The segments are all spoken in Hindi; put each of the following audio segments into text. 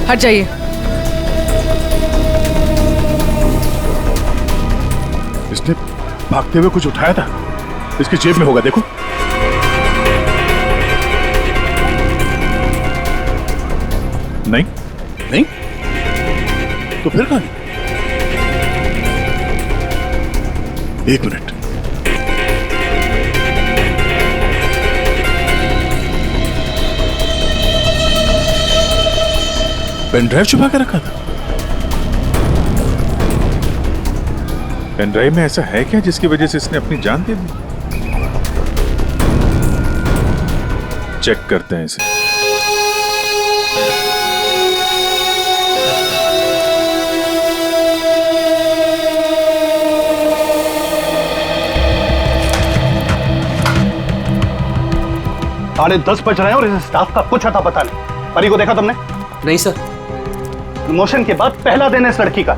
हट जाइए। इसने भागते हुए कुछ उठाया था, इसकी जेब में होगा, देखो। नहीं नहीं, तो फिर कहां? एक मिनट, पेन ड्राइव छुपा के रखा था। पेन ड्राइव में ऐसा है क्या जिसकी वजह से इसने अपनी जान दे दी? चेक करते हैं इसे। साढ़े 10 बज रहे हैं और इस स्टाफ का कुछ अता पता नहीं। परी को देखा तुमने? नहीं सर। प्रमोशन के बाद पहला दिन है इस लड़की का,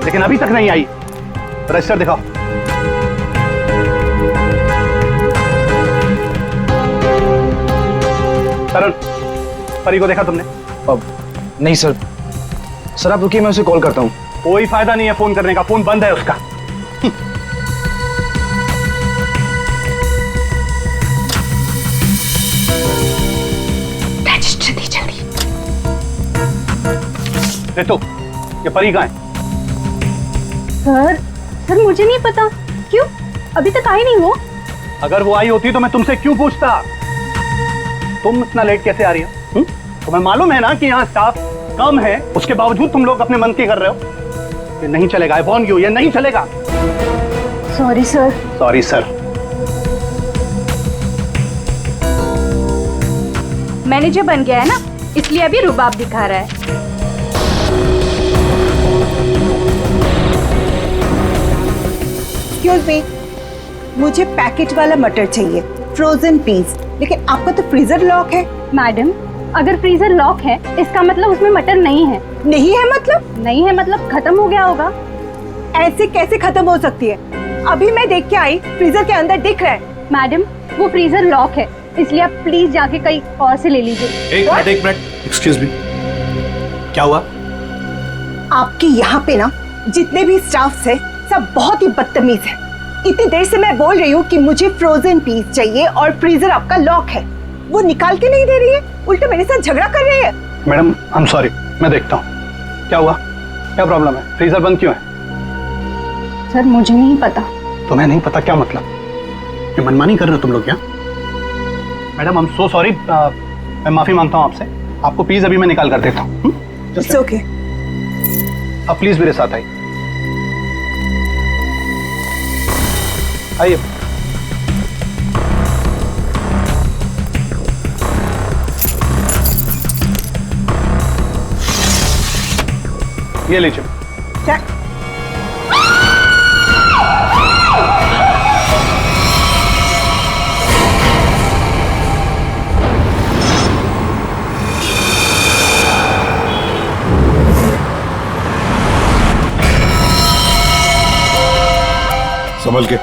लेकिन अभी तक नहीं आई। रजिस्टर दिखाओ। तरुण, परी को देखा तुमने? नहीं सर। सर आप रुकिए, मैं उसे कॉल करता हूँ। कोई फायदा नहीं है फोन करने का, फोन बंद है उसका। रजिस्टर दी जल्दी। रितु, ये परी कहाँ है? सर मुझे नहीं पता। क्यों? अभी तक आई नहीं वो। अगर वो आई होती तो मैं तुमसे क्यों पूछता? तुम इतना लेट कैसे आ रही हो? तुम्हें मालूम है ना कि यहाँ स्टाफ कम है, उसके बावजूद तुम लोग अपने मन की कर रहे हो। ये नहीं चलेगा, आई वॉर्न यू, ये नहीं चलेगा। Sorry sir. Sorry sir. Manager बन गया है ना, इसलिए अभी रुबाब दिखा रहा है। एक्सक्यूज मी, मुझे पैकेट वाला मटर चाहिए, फ्रोजन पीस। लेकिन आपका तो फ्रीजर लॉक है। मैडम, अगर फ्रीजर लॉक है इसका मतलब उसमें मटर नहीं है। नहीं है मतलब? नहीं है मतलब खत्म हो गया होगा। ऐसे कैसे खत्म हो सकती है? अभी मैं देख के आई, फ्रीजर के अंदर दिख रहा है। मैडम, वो फ्रीजर लॉक है, इसलिए आप प्लीज जाके कहीं और से ले लीजिए। एक मिनट, एक्सक्यूज मी, क्या हुआ? आपके यहाँ पे ना जितने भी स्टाफ है सब बहुत ही बदतमीज है। इतनी देर से मैं बोल रही हूँ कि मुझे फ्रोजन पीस चाहिए और फ्रीजर आपका लॉक है, वो निकाल के नहीं दे रही है, उल्टा मेरे साथ झगड़ा कर रही है। मैडम, आई एम सॉरी, मैं देखता हूँ। क्या हुआ? क्या प्रॉब्लम है? फ्रीजर बंद क्यों है? सर मुझे नहीं पता। तुम्हें नहीं पता क्या मतलब? ये मनमानी कर रहे हो तुम लोग क्या? Madam, I am so sorry, मैं माफी मांगता हूँ आपसे। आपको पीस अभी मैं निकाल कर देता हूँ। It's okay. अब प्लीज मेरे साथ आइए। आइए। ये लीजिए। संभल के।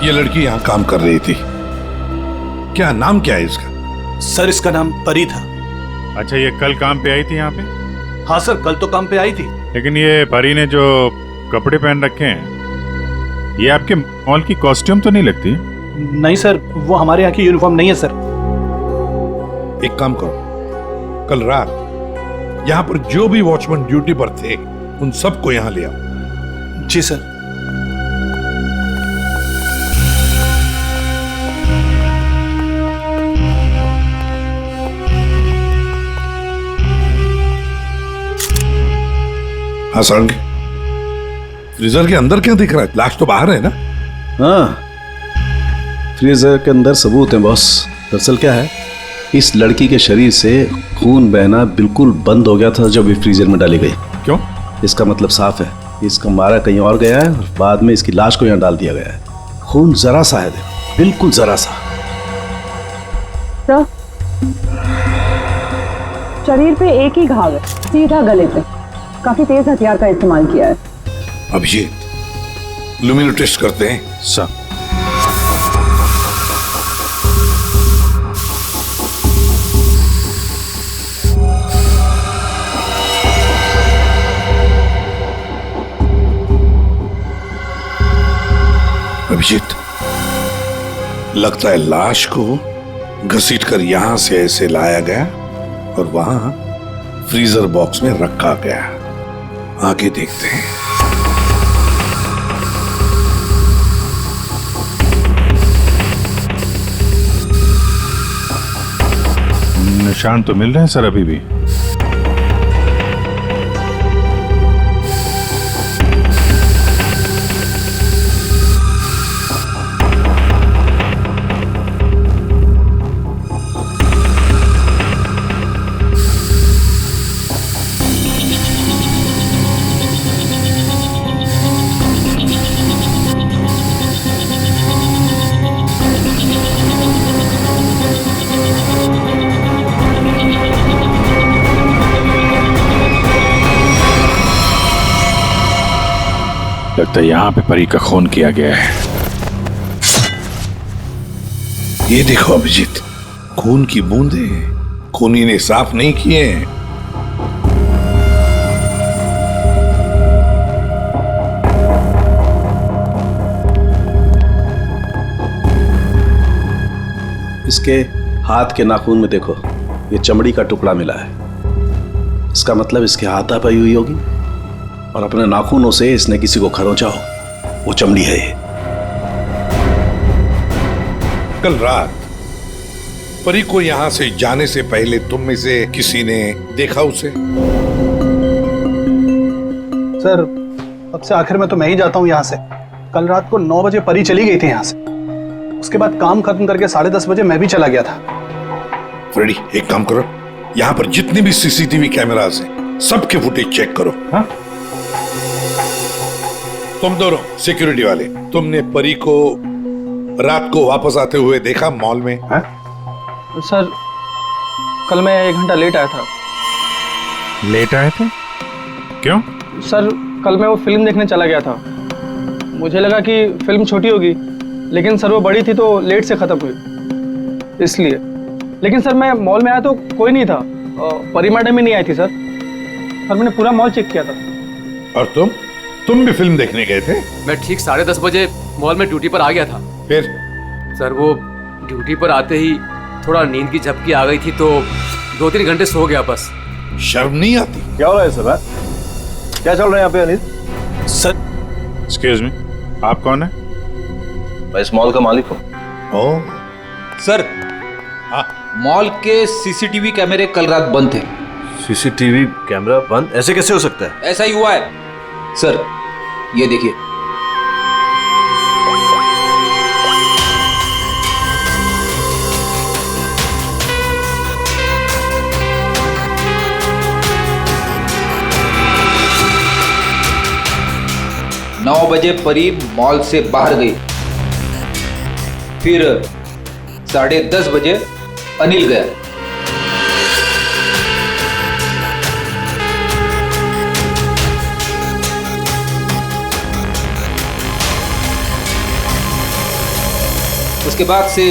ये लड़की यहाँ काम कर रही थी, क्या नाम क्या है इसका? सर इसका नाम परी था। अच्छा, ये कल काम पे आई थी यहाँ पे? हाँ सर, कल तो काम पे आई थी। लेकिन ये परी ने जो कपड़े पहन रखे हैं, ये आपके मॉल की कॉस्ट्यूम तो नहीं लगती? नहीं सर, वो हमारे यहाँ की यूनिफॉर्म नहीं है सर। एक काम करो, कल रात यहाँ पर जो भी वॉचमैन ड्यूटी पर थे उन सबको यहाँ ले आओ। जी सर। हाँ सारंगी, फ्रीजर के अंदर क्या दिख रहा है? लाश तो बाहर है ना? हाँ, फ्रीजर के अंदर सबूत है बॉस। दरअसल क्या है, इस लड़की के शरीर से खून बहना बिल्कुल बंद हो गया था जब ये फ्रीजर में डाली गई। क्यों? इसका मतलब साफ है, इसका मारा कहीं और गया है और बाद में इसकी लाश को यहाँ डाल दिया गया है। खून जरा सा है, बिल्कुल जरा सा। सर, शरीर पे एक ही घाव है, सीधा गले पे। काफी तेज हथियार का इस्तेमाल किया है। अभिजीत, लुमिनो टेस्ट करते हैं। सर। अभिजीत, लगता है लाश को घसीटकर यहां से ऐसे लाया गया और वहां फ्रीजर बॉक्स में रखा गया। आगे देखते हैं। निशान तो मिल रहे हैं सर अभी भी। लगता है यहाँ पे परी का खून किया गया है। ये देखो अभिजीत, खून की बूंदें खूनी ने साफ नहीं किए हैं। इसके हाथ के नाखून में देखो, ये चमड़ी का टुकड़ा मिला है। इसका मतलब इसके हाथापाई हुई होगी और अपने नाखूनों से इसने किसी को खरोंचा हो। वो चमड़ी है ये। कल रात परी को यहां से जाने से पहले तुम में से किसी ने देखा उसे? सर, अब से आखिर में तो मैं ही जाता हूँ यहाँ से। कल रात को 9 बजे परी चली गई थी यहाँ से। उसके बाद काम खत्म करके 10:30 बजे मैं भी चला गया था। फ्रेडी, एक काम करो, यहाँ पर जितने भी सीसीटीवी कैमरास हैं सबके फुटेज चेक करो। हाँ? तुम दोनों सिक्योरिटी वाले, तुमने परी को रात को वापस आते हुए देखा मॉल में? हाँ? सर, कल मैं 1 घंटा लेट आया था। लेट आए थे? क्यों? सर, कल मैं वो फिल्म देखने चला गया था। मुझे लगा कि फिल्म छोटी होगी, लेकिन सर वो बड़ी थी तो लेट से खत्म हुई, इसलिए। लेकिन सर मैं मॉल में आया तो कोई नहीं था। परी मैडम ही नहीं आई थी सर। मैंने पूरा मॉल चेक किया था। और तुम भी फिल्म देखने गए थे? मैं ठीक 10:30 बजे मॉल में ड्यूटी पर आ गया था। फिर? सर वो ड्यूटी पर आते ही थोड़ा नींद की झपकी आ गई थी तो 2-3 घंटे सो गया बस। शर्म नहीं आती? क्या हो रहा है सर? क्या चल रहा है यहाँ पे अनिल? सर, एक्सक्यूज मी, आप कौन है? मैं इस मॉल का मालिक हूँ। ओह सर, मॉल के सीसीटीवी कैमरे कल रात बंद थे। सीसीटीवी कैमरा बंद? ऐसे कैसे हो सकता है? ऐसा ही हुआ है सर, ये देखिए। नौ बजे परी मॉल से बाहर गई, फिर 10:30 बजे अनिल गया। उसके बाद से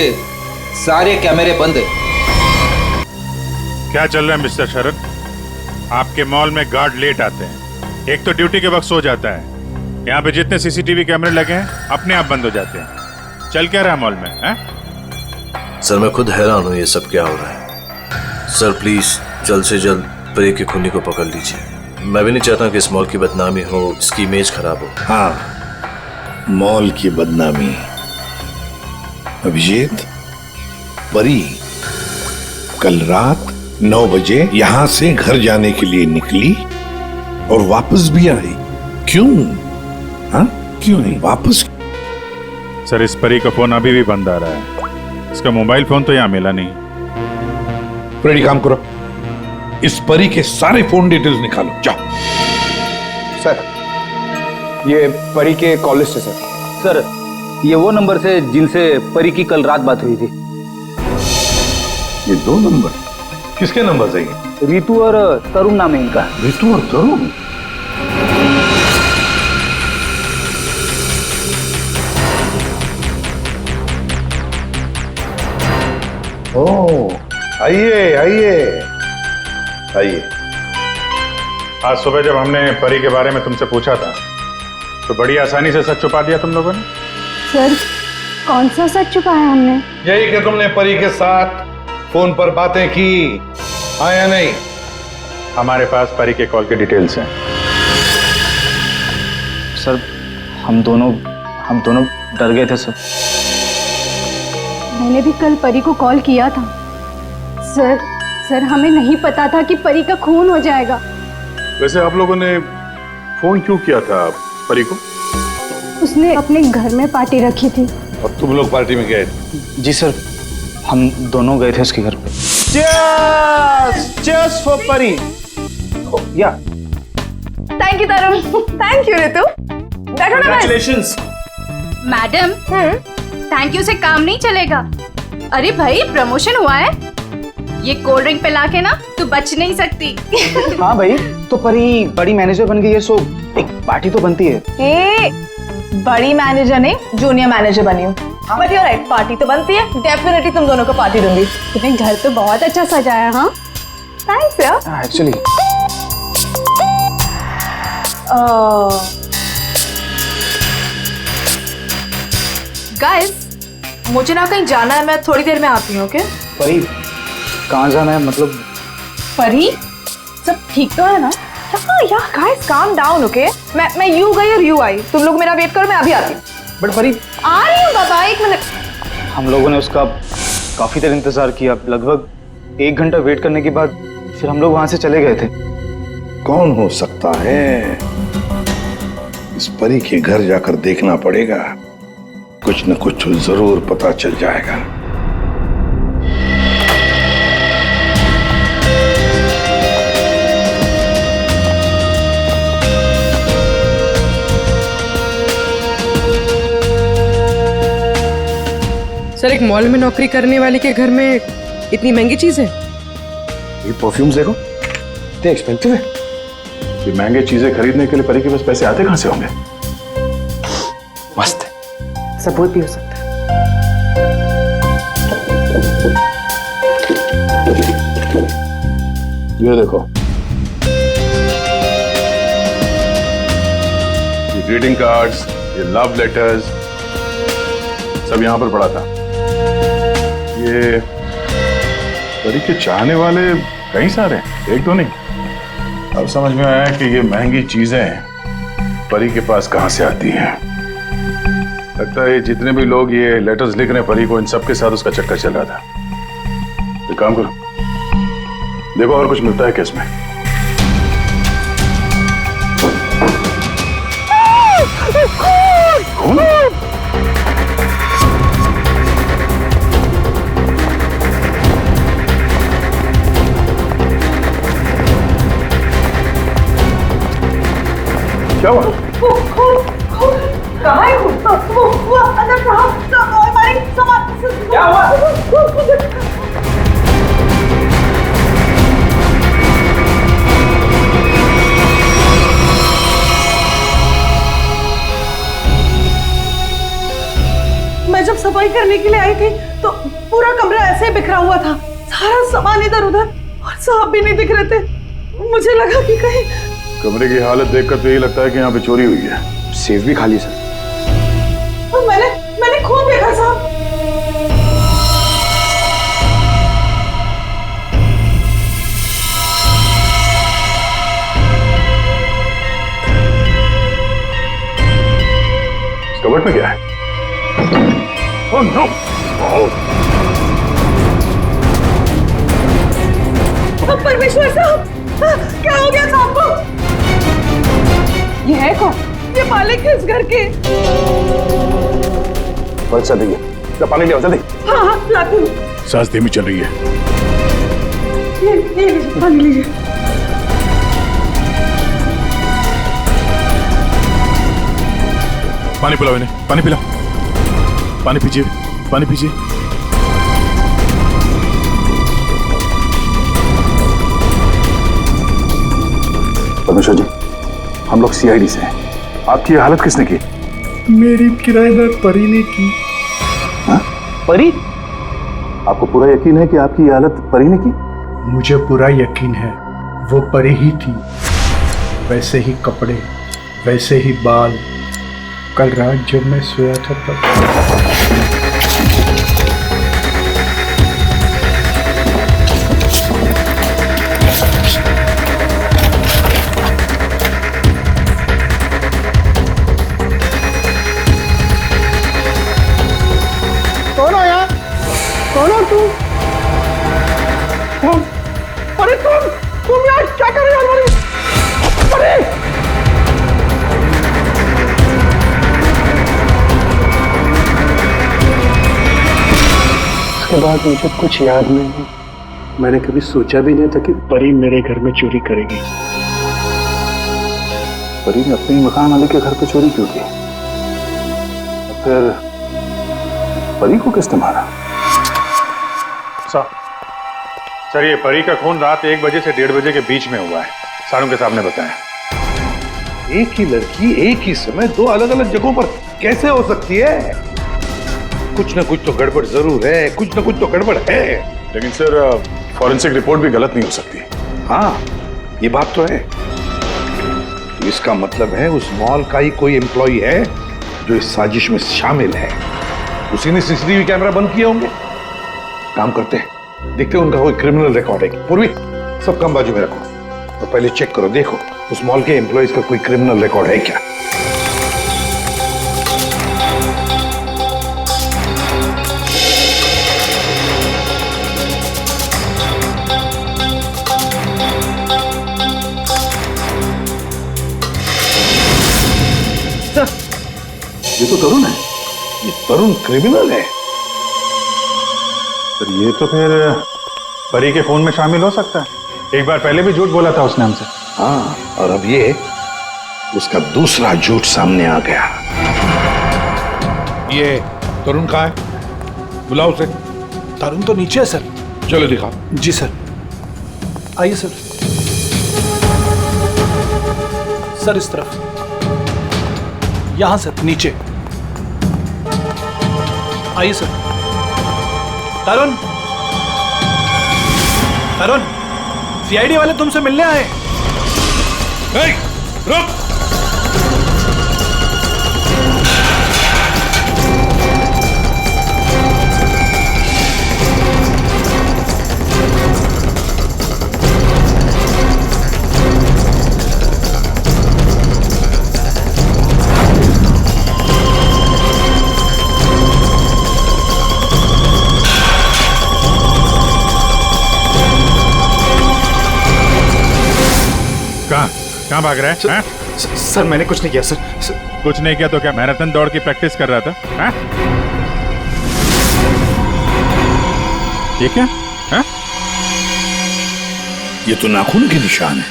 सारे कैमरे बंद है। क्या चल रहा है मिस्टर शरद? आपके मॉल में गार्ड लेट आते हैं, एक तो ड्यूटी के वक्त सो जाता है। यहाँ पे जितने सीसीटीवी कैमरे लगे हैं अपने आप बंद हो जाते हैं। चल क्या रहा है मॉल में है? सर मैं खुद हैरान हूँ, ये सब क्या हो रहा है। सर प्लीज जल्द से जल्द परी के खूनी को पकड़ लीजिए। मैं भी नहीं चाहता कि इस मॉल की बदनामी हो, इसकी इमेज खराब हो। हाँ, मॉल की बदनामी। अभिजीत, परी कल रात 9 बजे यहां से घर जाने के लिए निकली और वापस भी आई। क्यों? हाँ, क्यों नहीं वापस? सर इस परी का फोन अभी भी बंद आ रहा है, इसका मोबाइल फोन तो यहाँ मिला नहीं। फ्रेडी काम करो, इस परी के सारे फोन डिटेल्स निकालो, जाओ। सर ये परी के कॉल लिस्ट है सर ये वो नंबर से जिनसे परी की कल रात बात हुई थी। ये 2 नंबर किसके नंबर है? ये रितु और तरुण नाम है इनका। रितु और तरुण? ओह, आइए आइए आइए। आज सुबह जब हमने परी के बारे में तुमसे पूछा था तो बड़ी आसानी से सच छुपा दिया तुम लोगों ने। सर कौन सा सच छुपाया हमने? यही कि तुमने परी के साथ फोन पर बातें की, हाँ या नहीं? हमारे पास परी के कॉल के डिटेल्स हैं। सर हम दोनों डर गए थे सर। मैंने भी कल परी को कॉल किया था। सर हमें नहीं पता था कि परी का खून हो जाएगा। वैसे आप लोगों ने फोन क्यों किया था परी को? उसने अपने घर में पार्टी रखी थी। और तुम लोग पार्टी में गए? जी सर हम दोनों गए थे उसके घर पे। Cheers for परी। या thank you Tarun, thank you Ritu. बैठो ना। Congratulations। मैडम थैंक यू से काम नहीं चलेगा। अरे भाई प्रमोशन हुआ है, ये कोल्ड ड्रिंक पिला के ना तू बच नहीं सकती। हाँ भाई तो परी बड़ी मैनेजर बन गई है, सो एक पार्टी तो बनती है। बड़ी मैनेजर नहीं, जूनियर मैनेजर बनी हूँ। बट यू राइट, पार्टी तो बनती है। डेफिनेटली तुम दोनों को पार्टी दूंगी। तुम्हें घर तो बहुत अच्छा सजाया। हाँ थैंक्स यार। एक्चुअली गाइस मुझे ना कहीं जाना है, मैं थोड़ी देर में आती हूँ। ओके परी कहाँ जाना है? मतलब परी सब ठीक तो है ना? यार गाइस काम डाउन। ओके मैं यू गई और यू आई, तुम लोग मेरा वेट करो, मैं अभी आती हूँ। बट परी आ रही हूँ बाबा, 1 मिनट। हम लोगों ने उसका काफी देर इंतजार किया, लगभग 1 घंटा वेट करने के बाद फिर हम लोग वहां से चले गए थे। कौन हो सकता है? इस परी के घर जाकर देखना पड़ेगा, कुछ न कुछ जरूर पता चल जाएगा। सर एक मॉल में नौकरी करने वाले के घर में इतनी महंगी चीज है? ये परफ्यूम्स देखो, इतने एक्सपेंसिव है। ये महंगे चीजें खरीदने के लिए परी के पास पैसे आते कहां से होंगे? मस्त है, सब कोई भी हो सकता है। ये देखो, ये ग्रीटिंग कार्ड्स, ये लव लेटर्स सब यहां पर पड़ा था। ये परी के चाहने वाले कई सारे हैं, एक तो नहीं। अब समझ में आया कि ये महंगी चीजें परी के पास कहां से आती हैं। लगता है जितने भी लोग ये लेटर्स लिख रहे हैं परी को, इन सब के साथ उसका चक्कर चल रहा था। एक काम करो, देखो और कुछ मिलता है क्या इसमें। क्या हुआ? कहाँ है वो अंदर क्या हुआ? मैं जब सफाई करने के लिए आई थी तो पूरा कमरा ऐसे ही बिखरा हुआ था, सारा सामान इधर उधर, और साहब भी नहीं दिख रहे थे। मुझे लगा कि कहीं कमरे की हालत देखकर तो यही लगता है कि यहाँ पे चोरी हुई है। सेफ भी खाली सर। तो मैंने खून देखा साहब। कबर्ड में क्या है? Oh no! परमेश्वर साहब, क्या हो गया साहब को? ये है कौन? ये मालिक है इस घर के। बस चल रही है, पानी ले आओ जल्दी। हाँ हाँ लाती हूँ। सांस धीमी चल रही है। ये लीजिए पानी लीजिए। पानी पिलाओ इन्हें, पानी पिलाओ, पानी पीजिए, पानी पीजिए। परमेश्वर जी, हम लोग सीआईडी से हैं। आपकी ये हालत किसने की? मेरी किराएदार परी ने की। हाँ? परी? आपको पूरा यकीन है कि आपकी ये हालत परी ने की? मुझे पूरा यकीन है, वो परी ही थी। वैसे ही कपड़े, वैसे ही बाल। कल रात जब मैं सोया था तब। कौन आया? कौन हो तुम? कौन? अरे तुम यार क्या कर रहे हो? अरे उसके बाद मुझे कुछ याद नहीं। मैंने कभी सोचा भी नहीं था कि परी मेरे घर में चोरी करेगी। परी ने अपने मकान मालिक के घर पे चोरी क्यों की? फिर परी को किसने मारा? सर ये परी का खून रात 1 बजे से 1:30 बजे के बीच में हुआ है, सारों के सामने बताया। एक ही लड़की एक ही समय 2 अलग अलग जगहों पर कैसे हो सकती है? कुछ ना कुछ तो गड़बड़ जरूर है, कुछ ना कुछ तो गड़बड़ है। लेकिन सर फॉरेंसिक रिपोर्ट भी गलत नहीं हो सकती। हाँ, ये बात तो है। इसका मतलब है उस मॉल का ही कोई एम्प्लॉई है जो इस साजिश में शामिल है। उसी ने सीसीटीवी कैमरा बंद किए होंगे। काम करते हैं, देखते हैं उनका कोई क्रिमिनल रिकॉर्ड है। पूर्वी, सब काम बाजू में रखो और पहले चेक करो, देखो उस मॉल के एम्प्लॉइज का कोई क्रिमिनल रिकॉर्ड है क्या। ये तो तरुण है, ये तरुण क्रिमिनल है। सर ये तो फिर परी के खून में शामिल हो सकता है। एक बार पहले भी झूठ बोला था उसने हमसे। हाँ, और अब ये उसका दूसरा झूठ सामने आ गया। ये तरुण कहाँ है? बुलाओ उसे। तरुण तो नीचे है सर। चलो दिखाओ। जी सर। आइए सर। सर इस तरफ। यहां सर, नीचे। आइए सर। तरुण, तरुण, सीआईडी वाले तुमसे मिलने आए। रुक। कहाँ भाग रहा है? सर मैंने कुछ नहीं किया सर। कुछ नहीं किया तो क्या मैराथन दौड़ की प्रैक्टिस कर रहा था? हाँ? ये क्या? हाँ? ये तो नाखून के निशान है।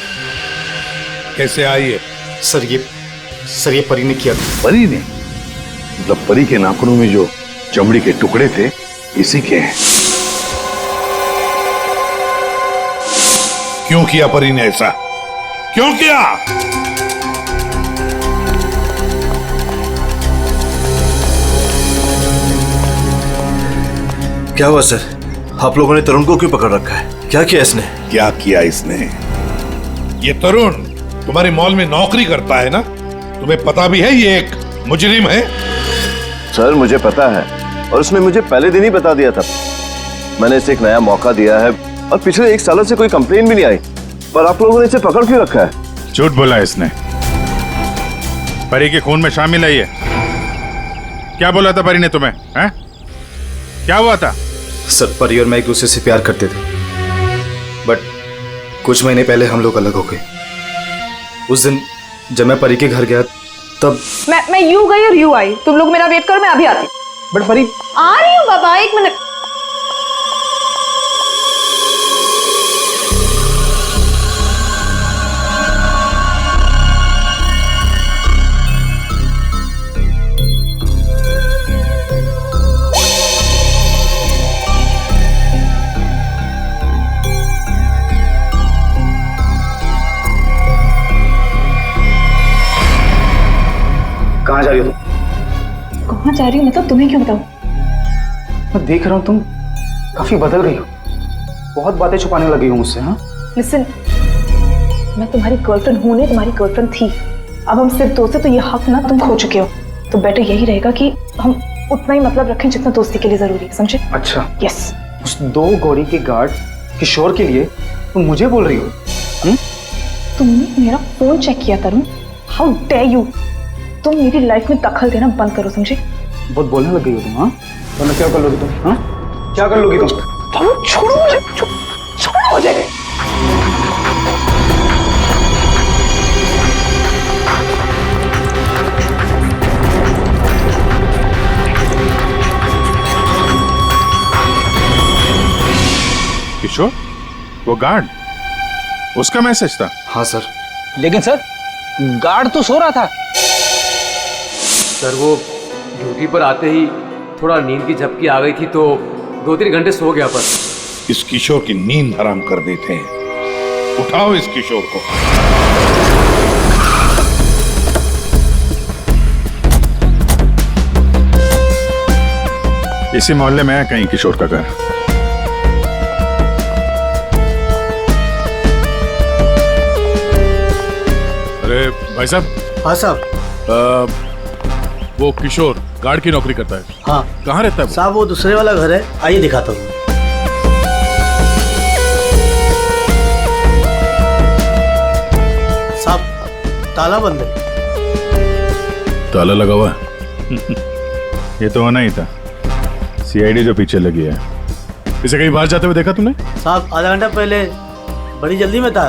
कैसे आई है? सर ये परी ने किया था। परी ने? मतलब परी के नाखूनों में जो चमड़ी के टुकड़े थे इसी के हैं। क्यों किया परी ने ऐसा? क्यों किया? क्या हुआ सर? आप लोगों ने तरुण को क्यों पकड़ रखा है? क्या किया इसने? क्या किया इसने? ये तरुण तुम्हारे मॉल में नौकरी करता है ना? तुम्हें पता भी है ये एक मुजरिम है? सर मुझे पता है, और उसने मुझे पहले दिन ही बता दिया था। मैंने इसे एक नया मौका दिया है और पिछले 1 सालों से कोई कंप्लेन भी नहीं आई, पर आप लोगों ने इसे पकड़ क्यों रखा है? झूठ बोला इसने। परी के खून में शामिल है ये। क्या बोला था परी ने तुम्हें? हैं? क्या हुआ था? सर परी और मैं एक दूसरे से प्यार करते थे, बट कुछ महीने पहले हम लोग अलग हो गए। उस दिन जब मैं परी के घर गया तब मैं यूं गई और यूं आई। तुम लोग मेरा वेट करो, मैं अभी आती। बट परी आ रही हूँ बाबा, एक मिनट। कहाँ जा रही हो तुम? कहाँ जा रही हूँ मतलब, तुम्हें क्यों बताऊँ? मैं देख रहा हूँ तुम काफी बदल गई हो, बहुत बातें छुपाने लगी हो मुझसे। हाँ लिसन, मैं तुम्हारी गर्लफ्रेंड हूँ नहीं, तुम्हारी गर्लफ्रेंड थी। अब हम सिर्फ दोस्त हैं, तो ये हक ना तुम खो चुके हो। तो बेटर यही रहेगा कि हम उतना ही मतलब रखें जितना दोस्ती के लिए जरूरी है, समझे? अच्छा, यस। उस 2 गौरी के गार्ड किशोर के लिए तुम मुझे बोल रही हो? तुमने मेरा फोन चेक किया तरुण, हाउ डेयर यू। तुम मेरी लाइफ में दखल देना बंद करो, समझे? बहुत बोलने लग गई हो तुम। हाँ, वरना क्या कर लोगी तुम? हाँ, क्या कर लोगी तुम? छोड़ो मुझे, छोड़ो मुझे। किशोर, वो गार्ड, उसका मैसेज था? हाँ सर। लेकिन सर गार्ड तो सो रहा था। सर वो ड्यूटी पर आते ही थोड़ा नींद की झपकी आ गई थी तो 2-3 घंटे सो गया। पर इस किशोर की नींद हराम कर देते हैं। उठाओ इस किशोर को। इसी मोहल्ले में है कहीं किशोर का घर। अरे भाई साहब। हाँ साहब। वो किशोर गार्ड की नौकरी करता है। हाँ। कहाँ रहता है वो? साहब वो दूसरे वाला घर है, आइए दिखाता हूँ। साहब ताला बंद है। ताला लगा हुआ है? ये तो होना ही था, सीआईडी जो पीछे लगी है। इसे कहीं बाहर जाते हुए देखा तुमने? साहब आधा घंटा पहले बड़ी जल्दी में था,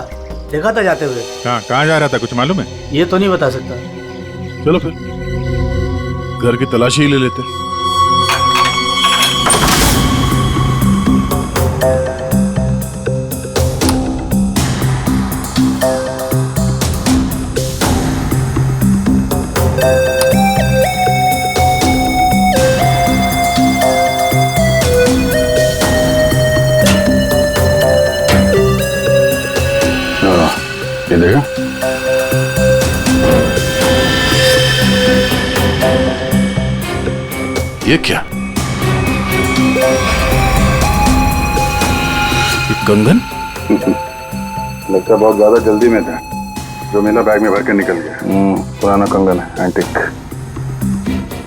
देखा था जाते हुए। कहाँ जा रहा था, कुछ मालूम है? ये तो नहीं बता सकता। चलो फिर घर की तलाशी ही ले लेते। ये देखा? ये क्या? ये कंगन? लगता बहुत ज्यादा जल्दी में था, जो मेरा बैग में भर के निकल गया। पुराना कंगन है, एंटिक।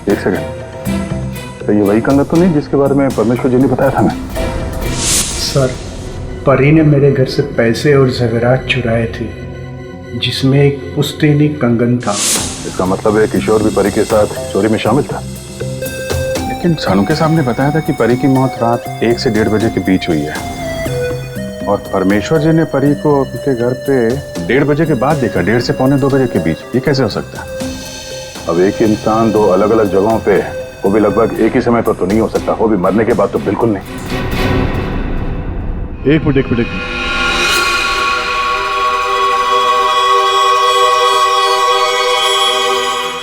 एक सेकंड, तो ये वही कंगन तो नहीं जिसके बारे में परमेश्वर जी ने बताया था? मैं सर, परी ने मेरे घर से पैसे और ज़ेवरात चुराए थे, जिसमें एक पुश्तैनी कंगन था। इसका मतलब है किशोर भी परी के साथ चोरी में शामिल था। लेकिन सानू के सामने बताया था कि परी की मौत रात 1 से 1:30 बजे के बीच हुई है, और परमेश्वर जी ने परी को उनके घर पे 1:30 बजे के बाद देखा, 1:30 से 1:45-2 बजे के बीच। ये कैसे हो सकता है? अब एक ही इंसान 2 अलग अलग जगहों पे, वो भी लगभग एक ही समय पर तो नहीं हो सकता, वो भी मरने के बाद तो बिल्कुल नहीं। एक मिनट।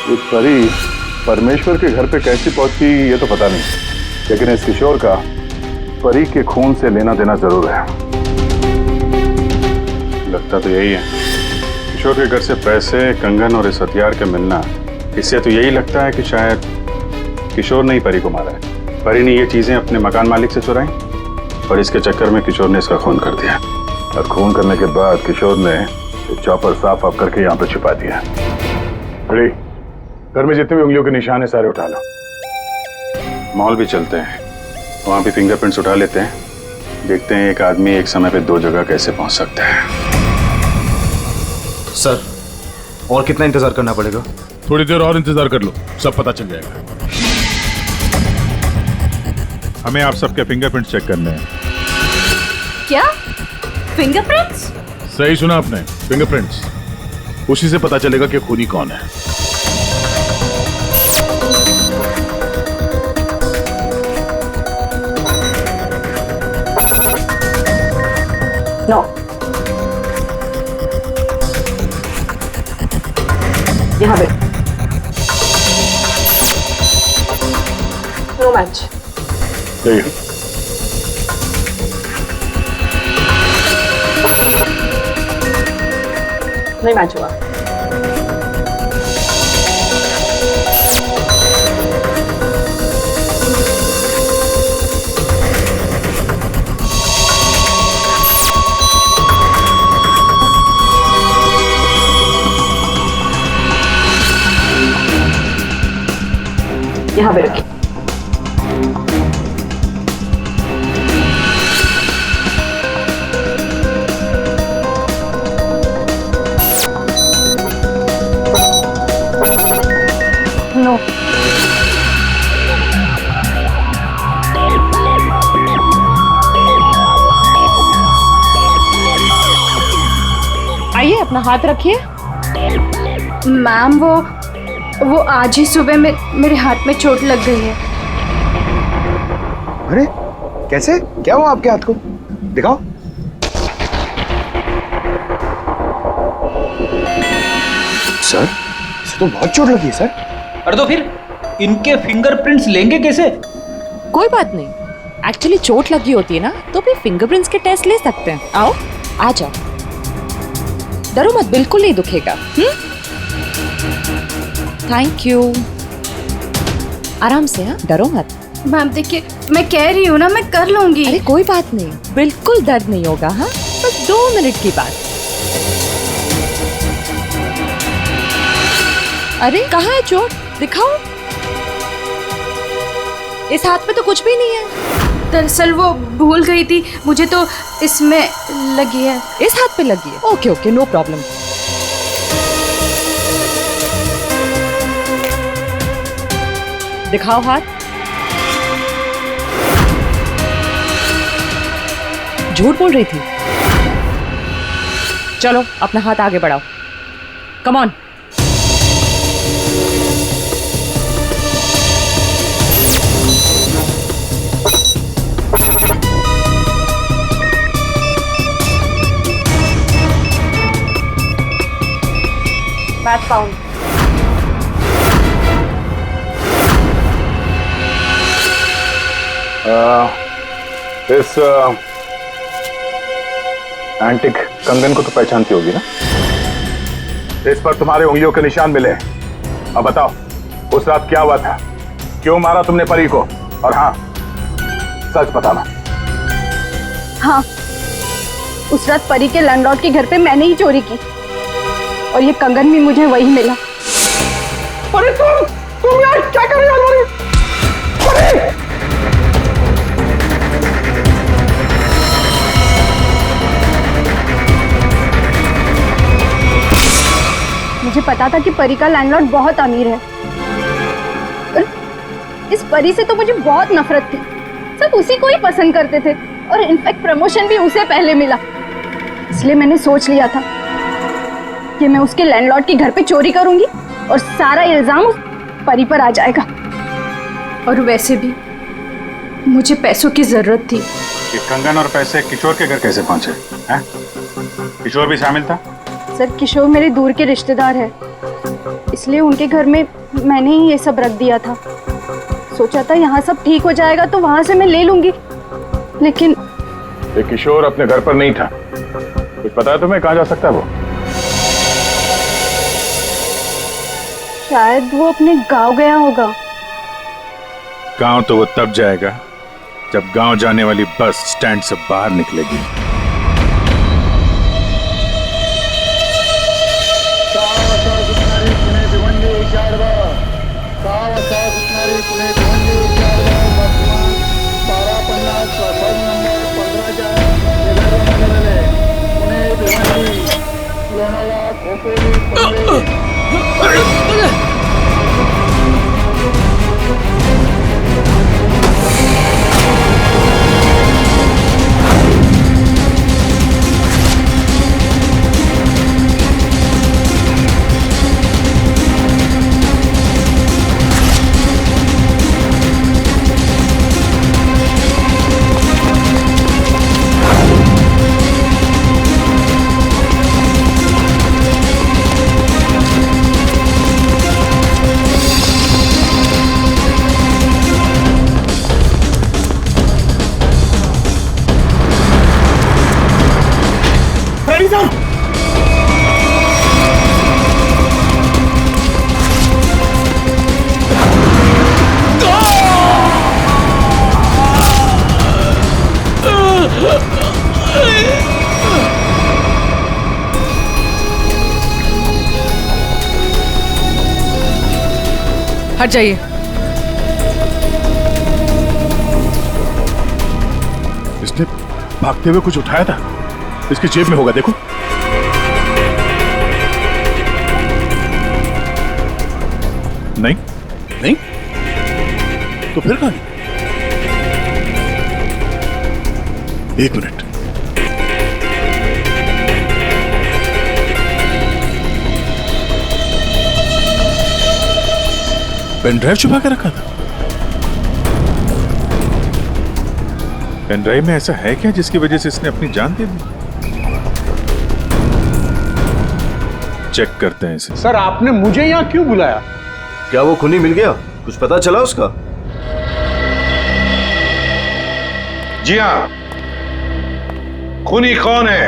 ये परी परमेश्वर के घर पे कैसे पहुंची ये तो पता नहीं, लेकिन इस किशोर का परी के खून से लेना देना जरूर है। लगता तो यही है। किशोर के घर से पैसे, कंगन और इस हथियार के मिलना, इससे तो यही लगता है कि शायद किशोर ने ही परी को मारा है। परी ने ये चीजें अपने मकान मालिक से चुराई और इसके चक्कर में किशोर ने इसका खून कर दिया, और खून करने के बाद किशोर ने चॉपर साफ ऑफ करके यहाँ पर छिपा दिया। अरे घर में जितने भी उंगलियों के निशान है सारे उठा लो। मॉल भी चलते हैं, वहां भी फिंगरप्रिंट्स उठा लेते हैं, देखते हैं एक आदमी एक समय पे 2 जगह कैसे पहुंच सकता है। सर और कितना इंतजार करना पड़ेगा? थोड़ी देर और इंतजार कर लो, सब पता चल जाएगा। हमें आप सबके फिंगरप्रिंट्स चेक करने हैं। क्या फिंगरप्रिंट्स? सही सुना आपने, फिंगरप्रिंट्स। उसी से पता चलेगा कि खूनी कौन है। नो। यहाँ पे नो मैच। नहीं मैच हुआ। यहाँ पे रखिए। नो। आइए अपना हाथ रखिए। मैम वो आज ही सुबह में मेरे हाथ में चोट लग गई है। अरे कैसे, क्या हुआ आपके हाथ को? दिखाओ। सर इसे तो बहुत चोट लगी है सर। अरे तो फिर इनके फिंगरप्रिंट्स लेंगे कैसे? कोई बात नहीं, एक्चुअली चोट लगी होती है ना तो फिर फिंगरप्रिंट्स के टेस्ट ले सकते हैं। आओ आ जाओ, डरो मत, बिल्कुल नहीं दुखेगा। थैंक यू, आराम से। हाँ डरो मत। मैम देखिए, मैं कह रही हूँ ना, मैं कर लूंगी। अरे कोई बात नहीं, बिल्कुल दर्द नहीं होगा। हाँ बस 2 मिनट की बात। अरे कहाँ है चोट, दिखाओ। इस हाथ में तो कुछ भी नहीं है। दरअसल वो भूल गई थी, मुझे तो इसमें लगी है। इस हाथ पे लगी है? Okay okay, no problem. दिखाओ हाथ। झूठ बोल रही थी। चलो अपना हाथ आगे बढ़ाओ, कम ऑन। Match found. इस एंटिक कंगन को तो पहचानती होगी ना? इस पर तुम्हारे उंगलियों के निशान मिले। अब बताओ, उस रात क्या हुआ था? क्यों मारा तुमने परी को? और हाँ, सच बताना। हाँ, उस रात परी के लैंडलॉर्ड के घर पे मैंने ही चोरी की और ये कंगन भी मुझे वही मिला। अरे तुम यार क्या कर रही हो? मुझे पता था कि परी का लैंडलॉर्ड बहुत अमीर है, पर इस परी से तो मुझे बहुत नफरत थी। सब उसी को ही पसंद करते थे और इनफैक्ट प्रमोशन भी उसे पहले मिला। इसलिए मैंने सोच लिया था कि मैं उसके लैंडलॉर्ड के घर पे चोरी करूंगी और सारा इल्जाम उस परी पर आ जाएगा। और वैसे भी मुझे पैसों की जरूरत थी। ये कंगन और पैसे किशोर के घर कैसे पहुंचे हैं? किशोर भी शामिल था? सर किशोर मेरे दूर के रिश्तेदार है, इसलिए उनके घर में मैंने ही ये सब रख दिया था। सोचा था यहाँ सब ठीक हो जाएगा तो वहां से मैं ले लूंगी, लेकिन ये किशोर अपने घर पर नहीं था। कुछ पता है तुम्हें कहाँ जा सकता है वो? शायद वो अपने गांव गया होगा। गांव तो वो तब जाएगा जब गांव जाने वाली बस स्टैंड से बाहर निकलेगी। हट जाइए। इसने भागते हुए कुछ उठाया था, इसकी जेब में होगा, देखो। नहीं नहीं, तो फिर कहां? एक मिनट, पेन ड्राइव छुपा के रखा था। पेन ड्राइव में ऐसा है क्या जिसकी वजह से इसने अपनी जान दे दी? चेक करते हैं इसे। सर, आपने मुझे यहाँ क्यों बुलाया? क्या वो खूनी मिल गया? कुछ पता चला उसका? जी हाँ, खूनी कौन है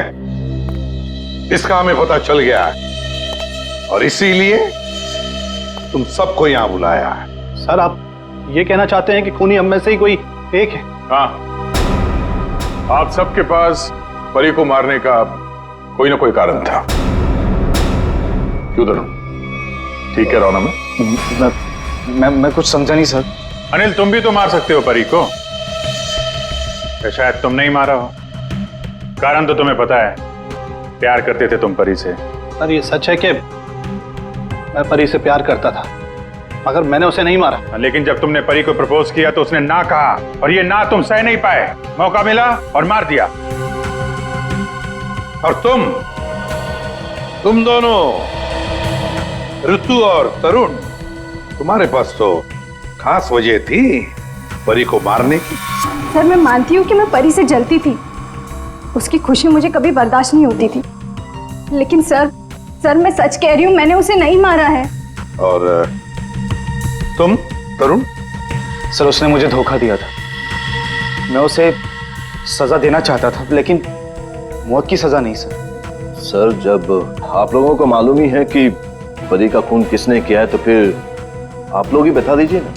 इसका हमें पता चल गया है और इसीलिए तुम सबको यहां बुलाया है। सर, आप ये कहना चाहते हैं कि खूनी हम में से ही कोई एक है? हाँ, आप सबके पास परी को मारने का कोई ना कोई कारण था। क्यों तरुण, ठीक कह रहा हूं ना मैं कुछ समझा नहीं सर। अनिल, तुम भी तो मार सकते हो परी को, या शायद तुम नहीं मारा हो। कारण तो तुम्हें पता है, प्यार करते थे तुम परी से। सर, ये सच है कि मैं परी से प्यार करता था, मगर मैंने उसे नहीं मारा। लेकिन जब तुमने परी को प्रपोज किया तो उसने ना कहा, और ये ना तुम सह नहीं पाए। मौका मिला और मार दिया। और तुम दोनों, ऋतु और तरुण, तुम्हारे पास तो खास वजह थी परी को मारने की। सर, मैं मानती हूँ कि मैं परी से जलती थी, उसकी खुशी मुझे कभी बर्दाश्त नहीं होती थी, लेकिन सर मैं सच कह रही हूँ, मैंने उसे नहीं मारा है। और तुम तरुण? सर, उसने मुझे धोखा दिया था। मैं उसे सजा देना चाहता था, लेकिन मौत की सजा नहीं सर। सर, जब आप लोगों को मालूम ही है कि परी का खून किसने किया है, तो फिर आप लोग ही बता दीजिए ना।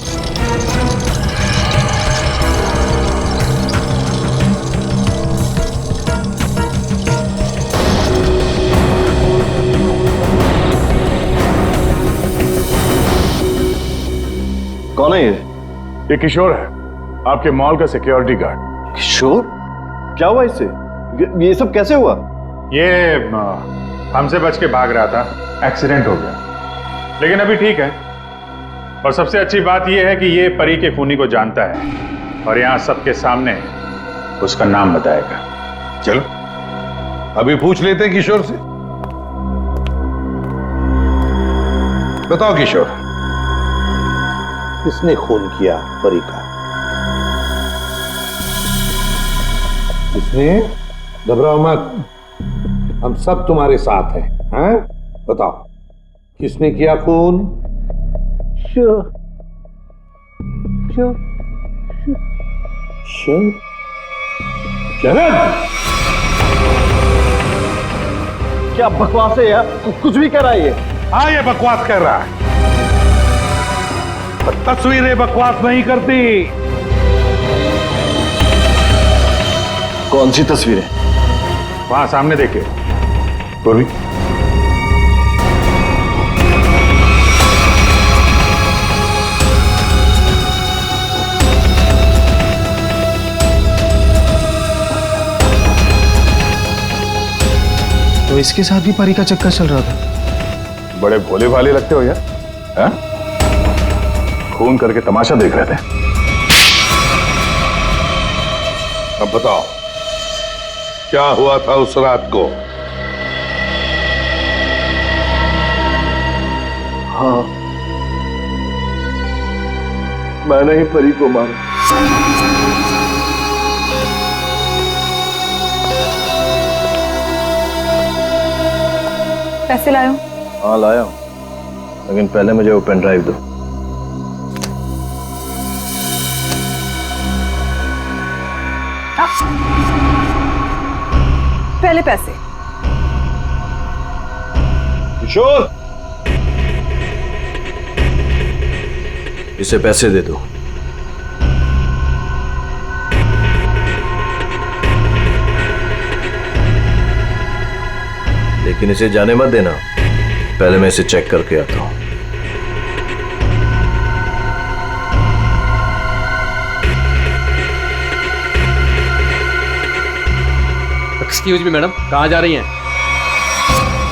कौन है ये किशोर है, आपके मॉल का सिक्योरिटी गार्ड। किशोर? क्या हुआ इससे? ये सब कैसे हुआ? ये हमसे बच के भाग रहा था, एक्सीडेंट हो गया, लेकिन अभी ठीक है। और सबसे अच्छी बात यह है कि ये परी के खूनी को जानता है और यहाँ सबके सामने उसका नाम बताएगा। चलो अभी पूछ लेते हैं किशोर से। बताओ किशोर, किसने खून किया परी का? किसने? घबराओ मत, हम सब तुम्हारे साथ हैं। हैं? बताओ, किसने किया खून? शरद, क्या बकवास है यार? कुछ भी कर रहा है ये। हाँ, ये बकवास कर रहा है। तस्वीरें बकवास नहीं करती। कौन सी तस्वीरें? वहां सामने देखे पूर्वी। तो इसके साथ भी परी का चक्कर चल रहा था। बड़े भोले भाले लगते हो यार, है? खून करके तमाशा देख रहे थे। अब बताओ, क्या हुआ था उस रात को? हाँ, मैंने ही परी को मारा। पैसे लायो? हाँ, लाया हूं, लेकिन पहले मुझे वो पेन ड्राइव दो। पहले पैसे। किशोर, इसे पैसे दे दो। लेकिन इसे जाने मत देना, पहले मैं इसे चेक करके आता हूं। एक्सक्यूज मी मैडम, कहाँ जा रही हैं?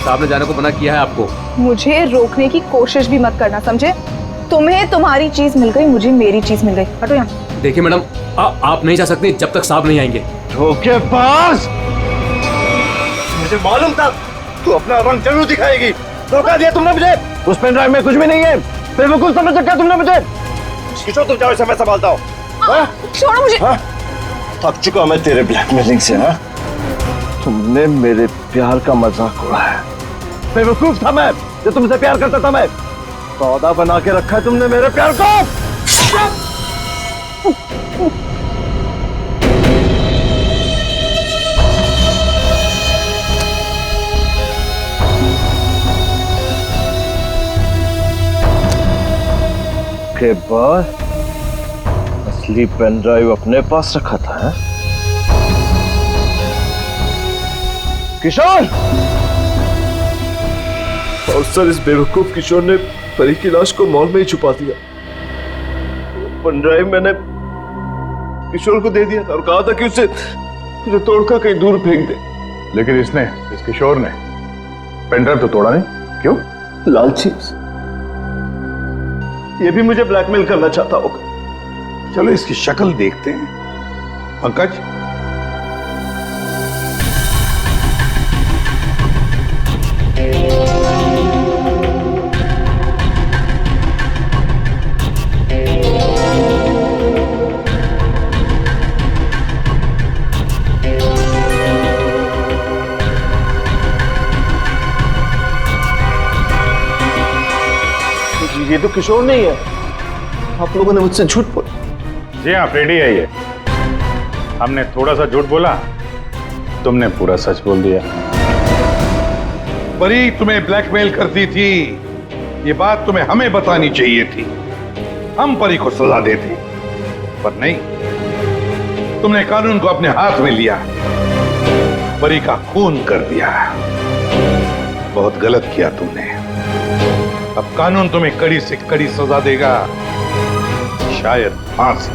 साहब ने जाने को मना किया है आपको। मुझे रोकने की कोशिश भी मत करना, समझे? तुम्हें तुम्हारी चीज मिल गई, मुझे मेरी चीज मिल गई। हटो यहाँ। देखिए मैडम, आप नहीं जा सकती जब तक साहब नहीं आएंगे। धोखेबाज! मुझे मालूम था तू अपना रंग जरूर दिखाएगी। धोखा दिया तुमने मुझे। उस पेन ड्राइव में कुछ भी नहीं है। बेवकूफ समझ रखा तुमने मुझे। किशोर तुम जाओ, इसे मैं संभालता हूँ। छोड़ो मुझे। थक चुका मैं तेरे ब्लैकमेलिंग से। हाँ, तुमने मेरे प्यार का मजाक उड़ाया। बेवकूफ था मैं जो तुमसे प्यार करता था। मैं सौदा बना के रखा है तुमने मेरे प्यार को। के बाद असली पेन ड्राइव अपने पास रखा था। है? किशोर! और सर, इस बेवकूफ किशोर ने परी की लाश को मॉल में ही छुपा दिया। पेन ड्राइव मैंने किशोर को दे दिया था और कहा था कि उसे तोड़कर कहीं दूर फेंक दे। लेकिन इस किशोर ने पेन ड्राइव तो तोड़ा नहीं। क्यों? लालची। ये भी मुझे ब्लैकमेल करना चाहता होगा। चलो इसकी शक्ल देखते हैं। पंकज, ये तो किशोर नहीं है। आप लोगों ने मुझसे झूठ बोला। जी हाँ, फ्रेडी है ये। हमने थोड़ा सा झूठ बोला, तुमने पूरा सच बोल दिया। परी तुम्हें ब्लैकमेल करती थी, ये बात तुम्हें हमें बतानी चाहिए थी। हम परी को सजा देते, पर नहीं, तुमने कानून को अपने हाथ में लिया, परी का खून कर दिया। बहुत गलत किया तुमने। अब कानून तुम्हें कड़ी से कड़ी सजा देगा, शायद फांसी।